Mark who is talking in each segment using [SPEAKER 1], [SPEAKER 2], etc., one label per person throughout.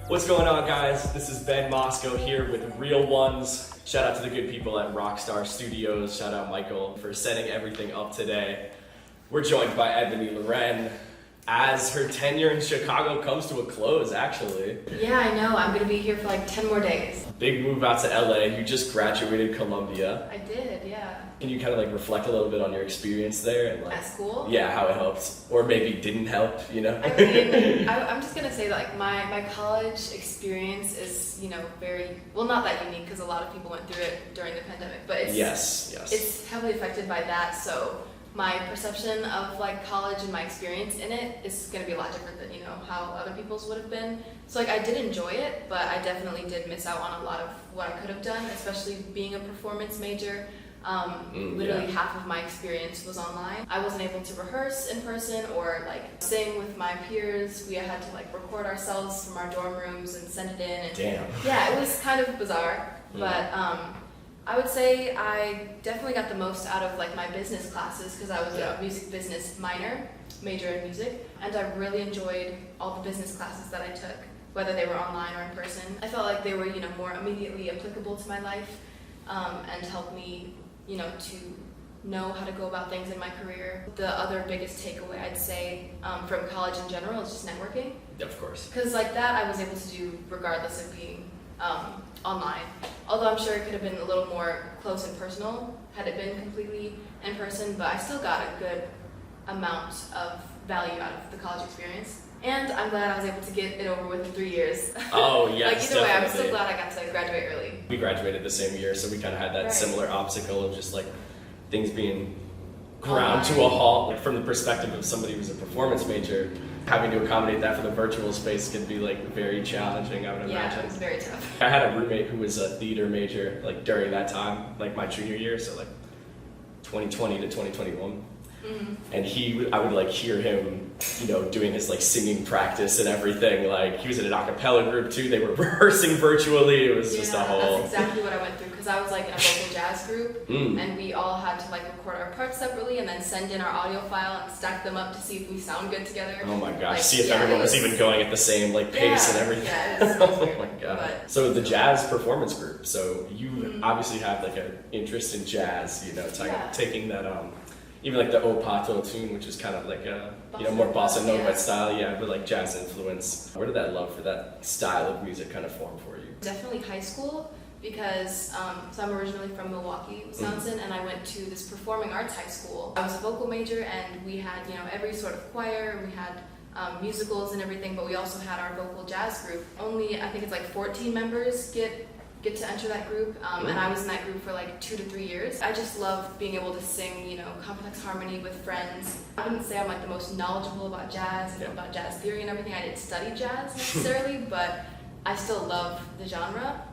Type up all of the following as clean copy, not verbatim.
[SPEAKER 1] What's going on, guys? This is Ben Moskow here with Real Ones. Shout out to the good people at Roc Star Studios. Shout out Michael for setting everything up today. We're joined by Ebony Loren as her tenure in Chicago comes to a close, actually.
[SPEAKER 2] Yeah, I know. I'm going to be here for like 10 more days.
[SPEAKER 1] Big move out to LA. You just graduated Columbia.
[SPEAKER 2] I did, yeah.
[SPEAKER 1] Can you kind of like reflect a little bit on your experience there? And like,
[SPEAKER 2] at school?
[SPEAKER 1] Yeah, how it helped. Or maybe didn't help, you know?
[SPEAKER 2] I mean, I'm just going to say that like my college experience is, very, well, not that unique because a lot of people went through it during the pandemic, but it's heavily affected by that. So my perception of like college and my experience in it is going to be a lot different than, how other people's would have been. So like I did enjoy it, but I definitely did miss out on a lot of what I could have done, especially being a performance major. Literally half of my experience was online. I wasn't able to rehearse in person or like sing with my peers. We had to like record ourselves from our dorm rooms and send it in. And
[SPEAKER 1] damn.
[SPEAKER 2] Yeah, it was kind of bizarre, but I would say I definitely got the most out of like my business classes because I was a music business major in music, and I really enjoyed all the business classes that I took, whether they were online or in person. I felt like they were, more immediately applicable to my life and helped me, to know how to go about things in my career. The other biggest takeaway I'd say from college in general is just networking.
[SPEAKER 1] Of course.
[SPEAKER 2] Because like that I was able to do regardless of being online. Although I'm sure it could have been a little more close and personal had it been completely in person, but I still got a good amount of value out of the college experience. And I'm glad I was able to get it over with in 3 years.
[SPEAKER 1] Oh, yes,
[SPEAKER 2] like either way, I'm still glad I got to graduate early.
[SPEAKER 1] We graduated the same year, so we kind of had that similar obstacle of just like things being ground to a halt. Like, from the perspective of somebody who's a performance major, having to accommodate that for the virtual space can be like very challenging, I would imagine.
[SPEAKER 2] Yeah, it was very tough.
[SPEAKER 1] I had a roommate who was a theater major like during that time, like my junior year, so like 2020 to 2021. And I would like hear him, doing his like singing practice and everything. Like he was in an a cappella group too. They were rehearsing virtually. It was just a whole.
[SPEAKER 2] That's exactly what I went through because I was like in a vocal jazz group, and we all had to like record our parts separately and then send in our audio file and stack them up to see if we sound good together.
[SPEAKER 1] Oh my gosh! See if everyone was even going at the same like pace and everything.
[SPEAKER 2] Yeah, it was
[SPEAKER 1] oh my god! So the jazz performance group. So you obviously have like an interest in jazz. Taking that even like the opato tune, which is kind of like a more bossa nova style, but like jazz influence. Where did that love for that style of music kind of form for you?
[SPEAKER 2] Definitely high school, because so I'm originally from Milwaukee, Wisconsin, and I went to this performing arts high school. I was a vocal major, and we had every sort of choir. We had musicals and everything, but we also had our vocal jazz group. Only I think it's like 14 members get to enter that group, and I was in that group for like 2 to 3 years. I just love being able to sing, complex harmony with friends. I wouldn't say I'm like the most knowledgeable about jazz and about jazz theory and everything. I didn't study jazz necessarily, but I still love the genre,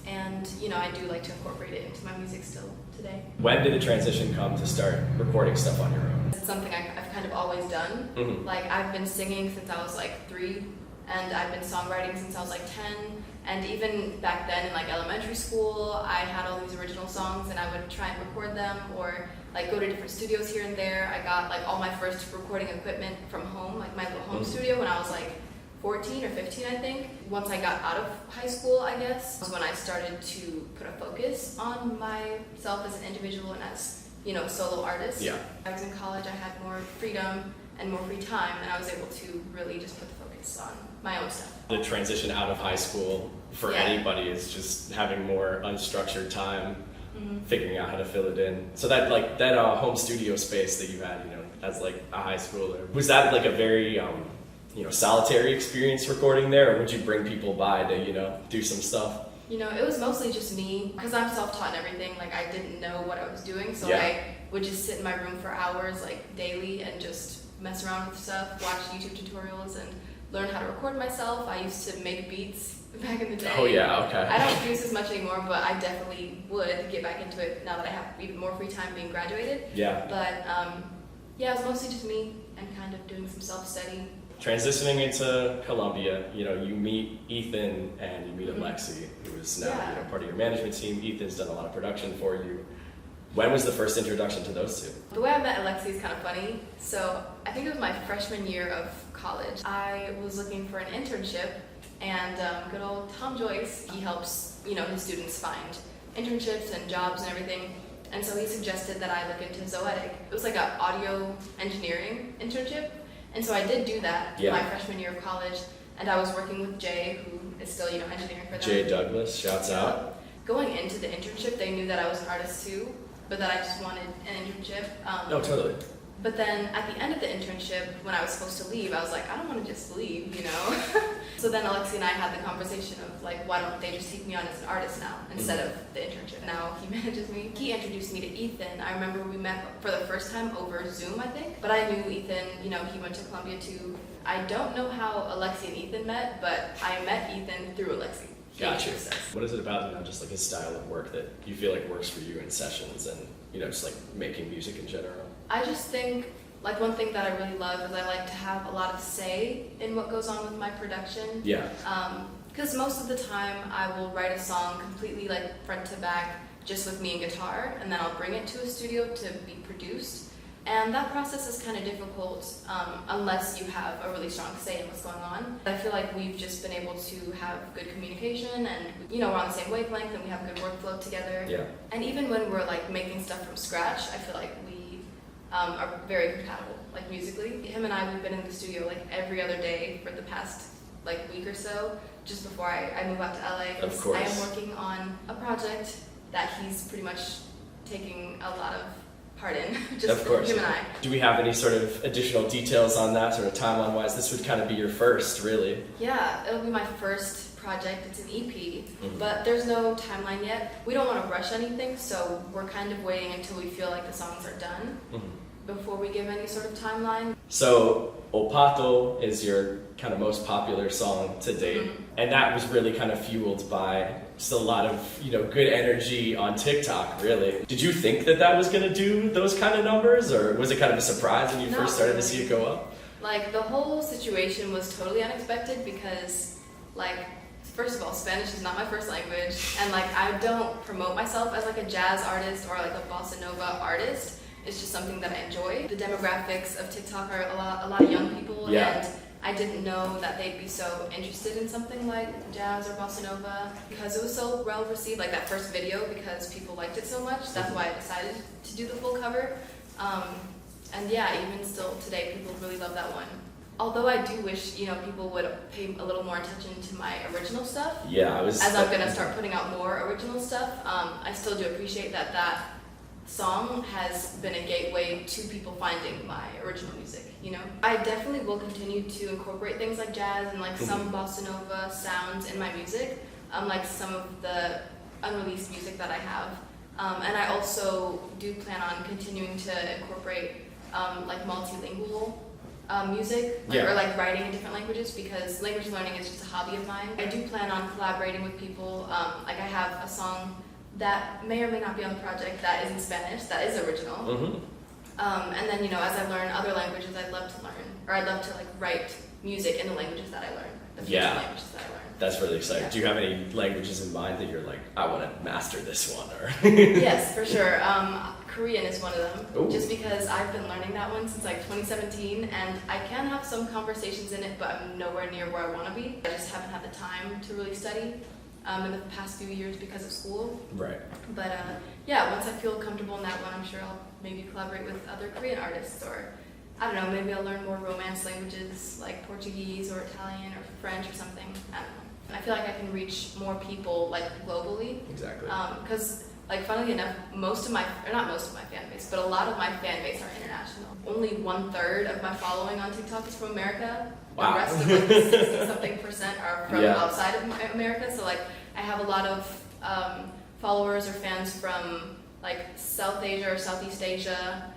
[SPEAKER 2] and I do like to incorporate it into my music still today.
[SPEAKER 1] When did the transition come to start recording stuff on your own?
[SPEAKER 2] It's something I've kind of always done. Like I've been singing since I was like 3, and I've been songwriting since I was like 10. And even back then in like elementary school, I had all these original songs and I would try and record them or like go to different studios here and there. I got like all my first recording equipment from home, like my little home studio when I was like 14 or 15, I think. Once I got out of high school, I guess, was when I started to put a focus on myself as an individual and as, a solo artist.
[SPEAKER 1] Yeah.
[SPEAKER 2] I was in college, I had more freedom and more free time, and I was able to really just put the focus on my own stuff.
[SPEAKER 1] The transition out of high school for anybody is just having more unstructured time, figuring out how to fill it in. So that home studio space that you had, as like a high schooler, was that like a very solitary experience recording there, or would you bring people by to do some stuff?
[SPEAKER 2] It was mostly just me, because I'm self-taught and everything. Like I didn't know what I was doing, so I would just sit in my room for hours, like daily, and just mess around with stuff, watch YouTube tutorials, and learn how to record myself. I used to make beats back in the day.
[SPEAKER 1] Oh yeah, okay.
[SPEAKER 2] I don't produce as much anymore, but I definitely would get back into it now that I have even more free time being graduated.
[SPEAKER 1] Yeah.
[SPEAKER 2] But it was mostly just me and kind of doing some self-study.
[SPEAKER 1] Transitioning into Columbia, you meet Ethan and you meet Alexi, who is now part of your management team. Ethan's done a lot of production for you. When was the first introduction to those two?
[SPEAKER 2] The way I met Alexi is kind of funny. So I think it was my freshman year of college. I was looking for an internship And good old Tom Joyce, he helps, his students find internships and jobs and everything. And so he suggested that I look into Zoetic. It was like an audio engineering internship. And so I did do that my freshman year of college. And I was working with Jay, who is still, engineering for them.
[SPEAKER 1] Jay Douglas, shouts out.
[SPEAKER 2] Going into the internship, they knew that I was an artist too, but that I just wanted an internship.
[SPEAKER 1] No, totally.
[SPEAKER 2] But then at the end of the internship, when I was supposed to leave, I was like, I don't want to just leave, So then Alexi and I had the conversation of like, why don't they just take me on as an artist now instead of the internship? Now he manages me. He introduced me to Ethan. I remember we met for the first time over Zoom, I think. But I knew Ethan, he went to Columbia too. I don't know how Alexi and Ethan met, but I met Ethan through Alexi.
[SPEAKER 1] Gotcha. What is it about, just like his style of work that you feel like works for you in sessions and, just like making music in general?
[SPEAKER 2] I just think, like, one thing that I really love is I like to have a lot of say in what goes on with my production.
[SPEAKER 1] Yeah.
[SPEAKER 2] Because most of the time I will write a song completely, like, front to back, just with me and guitar, and then I'll bring it to a studio to be produced. And that process is kind of difficult unless you have a really strong say in what's going on. I feel like we've just been able to have good communication and, we're on the same wavelength and we have good workflow together.
[SPEAKER 1] Yeah.
[SPEAKER 2] And even when we're like making stuff from scratch, I feel like we are very compatible, like musically. Him and I, we've been in the studio like every other day for the past like week or so, just before I move out to LA.
[SPEAKER 1] Of course.
[SPEAKER 2] I am working on a project that he's pretty much taking a lot of part in, just
[SPEAKER 1] of course.
[SPEAKER 2] him and I.
[SPEAKER 1] Do we have any sort of additional details on that, sort of timeline-wise? This would kind of be your first, really.
[SPEAKER 2] Yeah, it'll be my first project. It's an EP, but there's no timeline yet. We don't want to rush anything, so we're kind of waiting until we feel like the songs are done before we give any sort of timeline.
[SPEAKER 1] So, Opato is your kind of most popular song to date, and that was really kind of fueled by just a lot of, good energy on TikTok, really. Did you think that was going to do those kind of numbers, or was it kind of a surprise when you
[SPEAKER 2] Not
[SPEAKER 1] first started
[SPEAKER 2] really.
[SPEAKER 1] to see it go up?
[SPEAKER 2] Like, the whole situation was totally unexpected because, like, first of all, Spanish is not my first language, and, like, I don't promote myself as, like, a jazz artist or, like, a bossa nova artist. It's just something that I enjoy. The demographics of TikTok are a lot of young people, and I didn't know that they'd be so interested in something like jazz or bossa nova because it was so well received, like that first video, because people liked it so much. That's why I decided to do the full cover. And yeah, even still today, people really love that one. Although I do wish, people would pay a little more attention to my original stuff.
[SPEAKER 1] Yeah,
[SPEAKER 2] As I'm gonna start putting out more original stuff, I still do appreciate that song has been a gateway to people finding my original music, I definitely will continue to incorporate things like jazz and like some bossa nova sounds in my music, like some of the unreleased music that I have. And I also do plan on continuing to incorporate like multilingual music, or like writing in different languages, because language learning is just a hobby of mine. I do plan on collaborating with people. Like I have a song that may or may not be on the project that is in Spanish, that is original. And then, as I learn other languages, I'd love to learn, or I'd love to like write music in the languages that I learn, the future languages that I learn.
[SPEAKER 1] That's really exciting. Yeah. Do you have any languages in mind that you're like, I want to master this one? Or
[SPEAKER 2] Yes, for sure. Korean is one of them.
[SPEAKER 1] Ooh. Just
[SPEAKER 2] because I've been learning that one since like 2017, and I can have some conversations in it, but I'm nowhere near where I want to be. I just haven't had the time to really study in the past few years because of school.
[SPEAKER 1] Right.
[SPEAKER 2] But yeah, once I feel comfortable in that one, I'm sure I'll maybe collaborate with other Korean artists, or I don't know, maybe I'll learn more Romance languages like Portuguese or Italian or French or something. I don't know. I feel like I can reach more people like globally.
[SPEAKER 1] Exactly.
[SPEAKER 2] Because like funnily enough, not most of my fan base, but a lot of my fan base are international. Only 1/3 of my following on TikTok is from America.
[SPEAKER 1] Wow.
[SPEAKER 2] The rest of like 60-something% are from outside of America. So like I have a lot of followers or fans from like South Asia or Southeast Asia,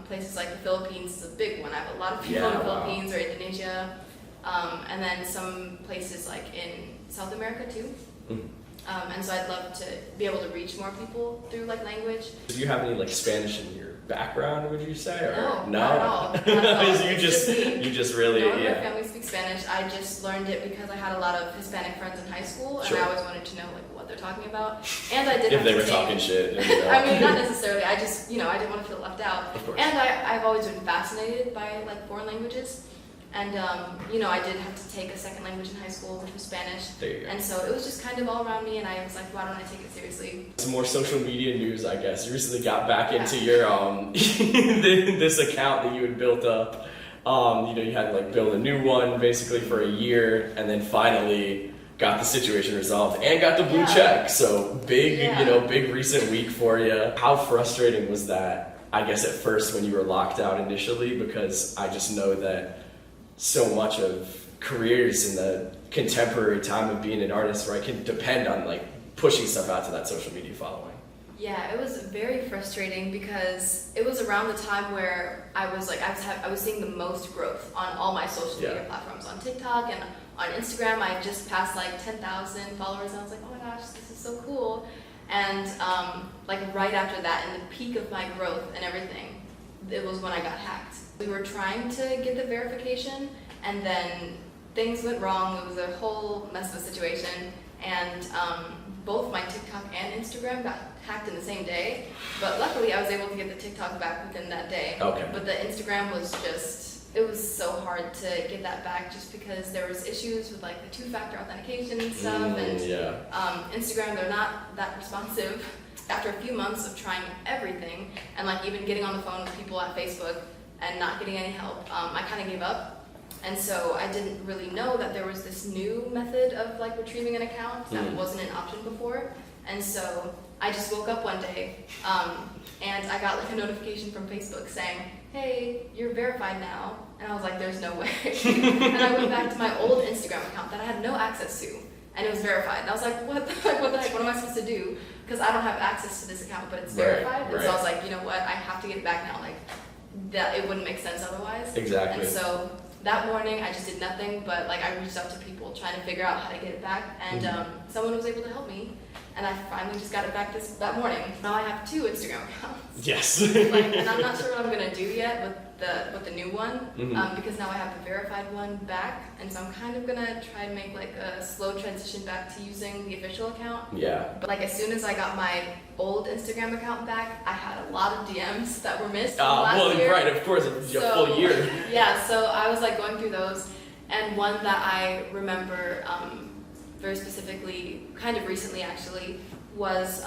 [SPEAKER 2] places like the Philippines is a big one. I have a lot of people in the Philippines or Indonesia, and then some places like in South America too. And so I'd love to be able to reach more people through like language.
[SPEAKER 1] Do you have any like Spanish in your background, would you say? Or?
[SPEAKER 2] No, not at all. Not at all.
[SPEAKER 1] you just really,
[SPEAKER 2] no one in my family speaks Spanish. I just learned it because I had a lot of Hispanic friends in high school, and I always wanted to know like what they're talking about. And I did.
[SPEAKER 1] If they were talking shit.
[SPEAKER 2] I mean, not necessarily. I just, I didn't want to feel left out.
[SPEAKER 1] Of course.
[SPEAKER 2] And I've always been fascinated by like foreign languages. And, you know, I did have to take a second language in high school, which was Spanish.
[SPEAKER 1] There you go.
[SPEAKER 2] And so it was just kind of all around me, and I was like, why don't I take it seriously?
[SPEAKER 1] Some more social media news, I guess. You recently got back into your this account that you had built up. You know, you had to like build a new one basically for a year, and then finally got the situation resolved and got the blue check. So big, you know, big recent week for you. How frustrating was that, I guess, at first when you were locked out initially? Because I just know that so much of careers in the contemporary time of being an artist, right, can depend on like pushing stuff out to that social media following.
[SPEAKER 2] Yeah, it was very frustrating because it was around the time where I was like, I was seeing the most growth on all my social media platforms, on TikTok and on Instagram. I just passed like 10,000 followers, and I was like, oh my gosh, this is so cool. And like right after that, in the peak of my growth and everything, it was when I got hacked. We were trying to get the verification, and then things went wrong. It was a whole mess of a situation, and both my TikTok and Instagram got hacked in the same day. But luckily, I was able to get the TikTok back within that day.
[SPEAKER 1] Okay.
[SPEAKER 2] But the Instagram was just, it was so hard to get that back, just because there was issues with like the two-factor authentication and stuff. And Instagram, they're not that responsive. After a few months of trying everything, and like even getting on the phone with people at Facebook and not getting any help, I kind of gave up. And so I didn't really know that there was this new method of like retrieving an account that wasn't an option before. And so I just woke up one day and I got like a notification from Facebook saying, hey, you're verified now. And I was like, there's no way. And I went back to my old Instagram account that I had no access to, and it was verified. And I was like, what the heck, what am I supposed to do? Because I don't have access to this account, but it's verified. And so I was like, you know what, I have to get it back now. Like, that it wouldn't make sense otherwise.
[SPEAKER 1] Exactly.
[SPEAKER 2] And so that morning, I just did nothing but like I reached out to people trying to figure out how to get it back, and someone was able to help me, and I finally just got it back that morning. Now I have 2 Instagram accounts.
[SPEAKER 1] Yes.
[SPEAKER 2] And I'm not sure what I'm gonna do yet with the new one, because now I have the verified one back, and so I'm kind of gonna try to make like a slow transition back to using the official account.
[SPEAKER 1] Yeah.
[SPEAKER 2] But like as soon as I got my old Instagram account back, I had a lot of DMs that were missed from last year.
[SPEAKER 1] Right, of course, it's a full year.
[SPEAKER 2] Yeah, so I was like going through those, and one that I remember very specifically, kind of recently actually, was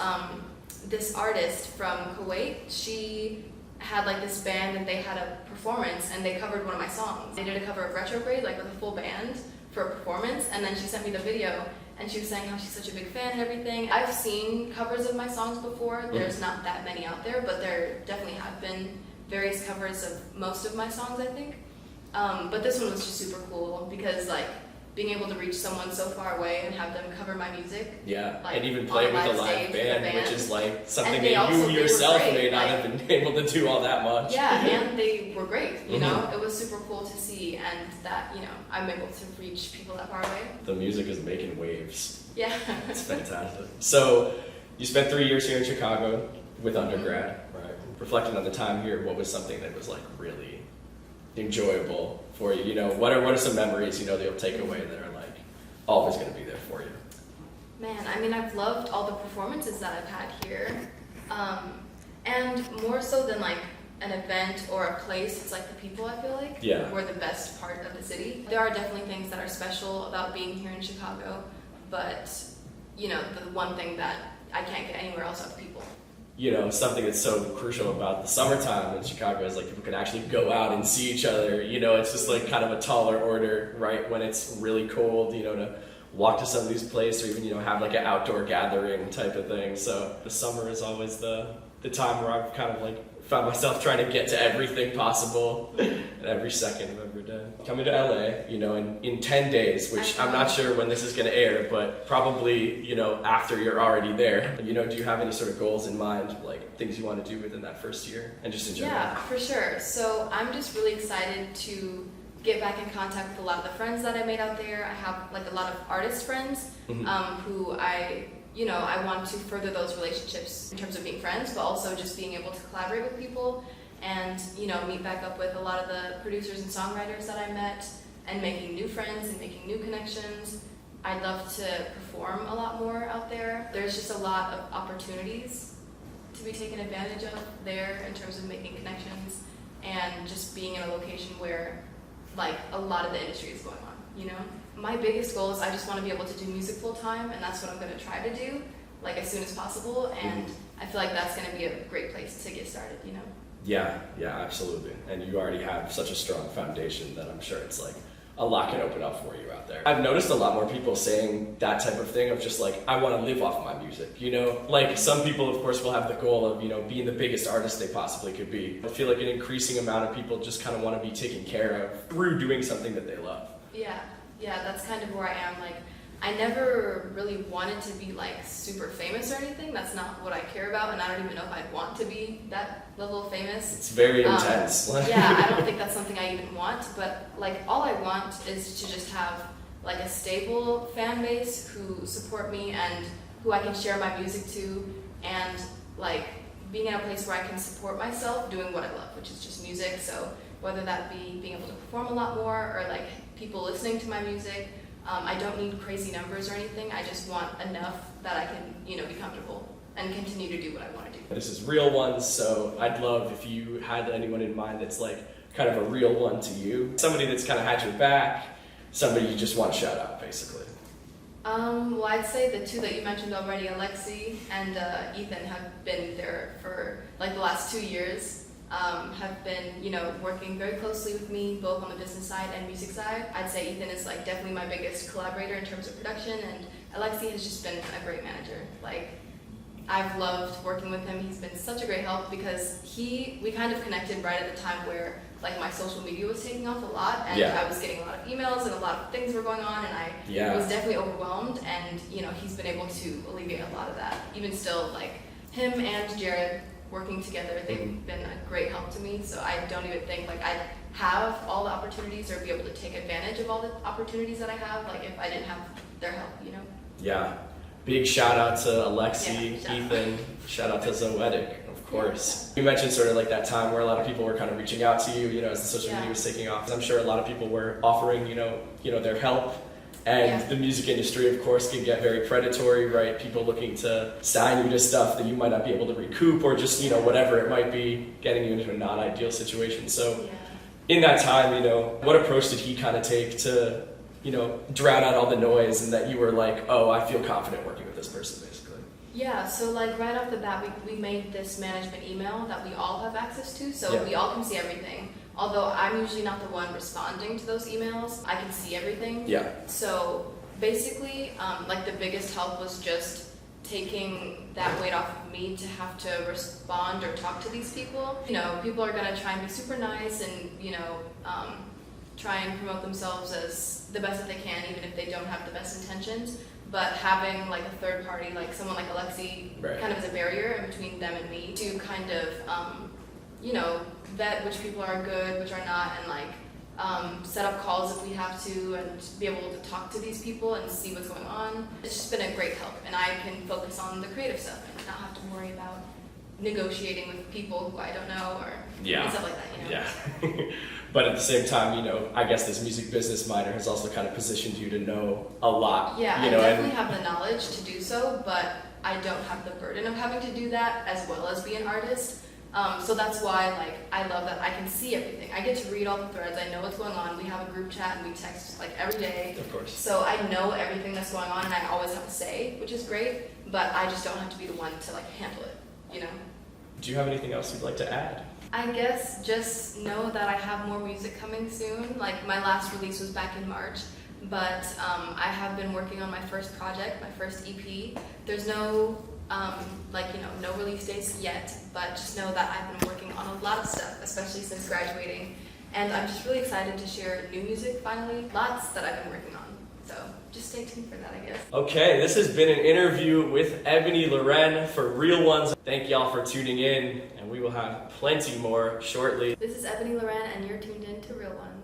[SPEAKER 2] this artist from Kuwait. She had like this band, and they had a performance, and they covered one of my songs. They did a cover of Retrograde, like with a full band for a performance, and then she sent me the video, and she was saying how she's such a big fan and everything. I've seen covers of my songs before. There's not that many out there, but there definitely have been various covers of most of my songs, I think. But this one was just super cool because like being able to reach someone so far away and have them cover my music.
[SPEAKER 1] Yeah,
[SPEAKER 2] like,
[SPEAKER 1] and even play with a live band, which is like something that you yourself may not have been able to do all that much.
[SPEAKER 2] Yeah, and they were great, you know? It was super cool to see, and that, you know, I'm able to reach people that far away.
[SPEAKER 1] The music is making waves.
[SPEAKER 2] Yeah.
[SPEAKER 1] It's fantastic. So, you spent 3 years here in Chicago with undergrad, right? Reflecting on the time here, what was something that was like really enjoyable for you? You know, what are some memories, you know, that you'll take away that are like always going to be there for you?
[SPEAKER 2] Man, I mean, I've loved all the performances that I've had here. And more so than like an event or a place, it's like the people, I feel like, were the best part of the city. There are definitely things that are special about being here in Chicago, but, you know, the one thing that I can't get anywhere else are the people.
[SPEAKER 1] You know, something that's so crucial about the summertime in Chicago is like people can actually go out and see each other. You know, it's just like kind of a taller order, right? When it's really cold, you know, to walk to somebody's place or even, you know, have like an outdoor gathering type of thing. So the summer is always the time where I've kind of like found myself trying to get to everything possible every second of every day. Coming to LA, you know, in 10 days, which I'm not sure when this is going to air, but probably, you know, after you're already there. You know, do you have any sort of goals in mind, like things you want to do within that first year and just in general?
[SPEAKER 2] Yeah, for sure. So I'm just really excited to get back in contact with a lot of the friends that I made out there. I have like a lot of artist friends who I want to further those relationships in terms of being friends, but also just being able to collaborate with people and, you know, meet back up with a lot of the producers and songwriters that I met and making new friends and making new connections. I'd love to perform a lot more out there. There's just a lot of opportunities to be taken advantage of there in terms of making connections and just being in a location where like a lot of the industry is going on, you know? My biggest goal is I just want to be able to do music full time, and that's what I'm going to try to do, like as soon as possible, and I feel like that's going to be a great place to get started, you know?
[SPEAKER 1] Yeah, absolutely. And you already have such a strong foundation that I'm sure it's like a lot can open up for you out there. I've noticed a lot more people saying that type of thing of just like, I want to live off my music, you know? Like some people, of course, will have the goal of, you know, being the biggest artist they possibly could be. I feel like an increasing amount of people just kind of want to be taken care of through doing something that they love.
[SPEAKER 2] Yeah, that's kind of where I am. Like, I never really wanted to be like super famous or anything. That's not what I care about, and I don't even know if I'd want to be that level of famous.
[SPEAKER 1] It's very intense.
[SPEAKER 2] Yeah, I don't think that's something I even want, but like all I want is to just have like a stable fan base who support me and who I can share my music to, and like being in a place where I can support myself doing what I love, which is just music. So whether that be being able to perform a lot more or like people listening to my music. I don't need crazy numbers or anything. I just want enough that I can, you know, be comfortable and continue to do what I want to do.
[SPEAKER 1] This is Real Ones, so I'd love if you had anyone in mind that's like kind of a real one to you. Somebody that's kind of had your back, somebody you just want to shout out, basically.
[SPEAKER 2] Well, I'd say the two that you mentioned already, Alexi and Ethan, have been there for like the last 2 years. Have been, you know, working very closely with me, both on the business side and music side. I'd say Ethan is like definitely my biggest collaborator in terms of production, and Alexi has just been a great manager. Like, I've loved working with him. He's been such a great help because we kind of connected right at the time where like my social media was taking off a lot, and I was getting a lot of emails and a lot of things were going on, and I was definitely overwhelmed, and you know, he's been able to alleviate a lot of that. Even still, like him and Jared working together, they've been a great help to me, so I don't even think like I'd have all the opportunities or be able to take advantage of all the opportunities that I have, like if I didn't have their help, you know? Yeah.
[SPEAKER 1] Big shout out to Alexi, Ethan, shout out to Zoetic, of course. You mentioned sort of like that time where a lot of people were kind of reaching out to you, you know, as the social media was taking off. I'm sure a lot of people were offering, you know, their help. And the music industry, of course, can get very predatory, right? People looking to sign you to stuff that you might not be able to recoup, or just, you know, whatever it might be, getting you into a non-ideal situation. So in that time, you know, what approach did he kind of take to, you know, drown out all the noise, and that you were like, oh, I feel confident working with this person, basically?
[SPEAKER 2] Yeah, so like right off the bat, we made this management email that we all have access to, so we all can see everything. Although I'm usually not the one responding to those emails, I can see everything.
[SPEAKER 1] Yeah.
[SPEAKER 2] So basically, like the biggest help was just taking that weight off of me to have to respond or talk to these people. You know, people are gonna try and be super nice and, you know, try and promote themselves as the best that they can, even if they don't have the best intentions. But having like a third party, like someone like Alexi, kind of as a barrier in between them and me to kind of, you know, vet which people are good, which are not, and like set up calls if we have to, and be able to talk to these people and see what's going on. It's just been a great help, and I can focus on the creative stuff and not have to worry about negotiating with people who I don't know or stuff like that, you know?
[SPEAKER 1] Yeah. But at the same time, you know, I guess this music business minor has also kind of positioned you to know a lot.
[SPEAKER 2] Yeah,
[SPEAKER 1] you know,
[SPEAKER 2] I definitely have the knowledge to do so, but I don't have the burden of having to do that as well as be an artist. So that's why, like, I love that I can see everything. I get to read all the threads. I know what's going on. We have a group chat and we text like every day.
[SPEAKER 1] Of course.
[SPEAKER 2] So I know everything that's going on, and I always have a say, which is great. But I just don't have to be the one to like handle it, you know.
[SPEAKER 1] Do you have anything else you'd like to add?
[SPEAKER 2] I guess just know that I have more music coming soon. Like my last release was back in March, but I have been working on my first project, my first EP. There's no no release dates yet, but just know that I've been working on a lot of stuff, especially since graduating. And I'm just really excited to share new music finally. Lots that I've been working on. So just stay tuned for that, I guess.
[SPEAKER 1] Okay, this has been an interview with Ebony Loren for Real Ones. Thank y'all for tuning in, and we will have plenty more shortly.
[SPEAKER 2] This is Ebony Loren, and you're tuned in to Real Ones.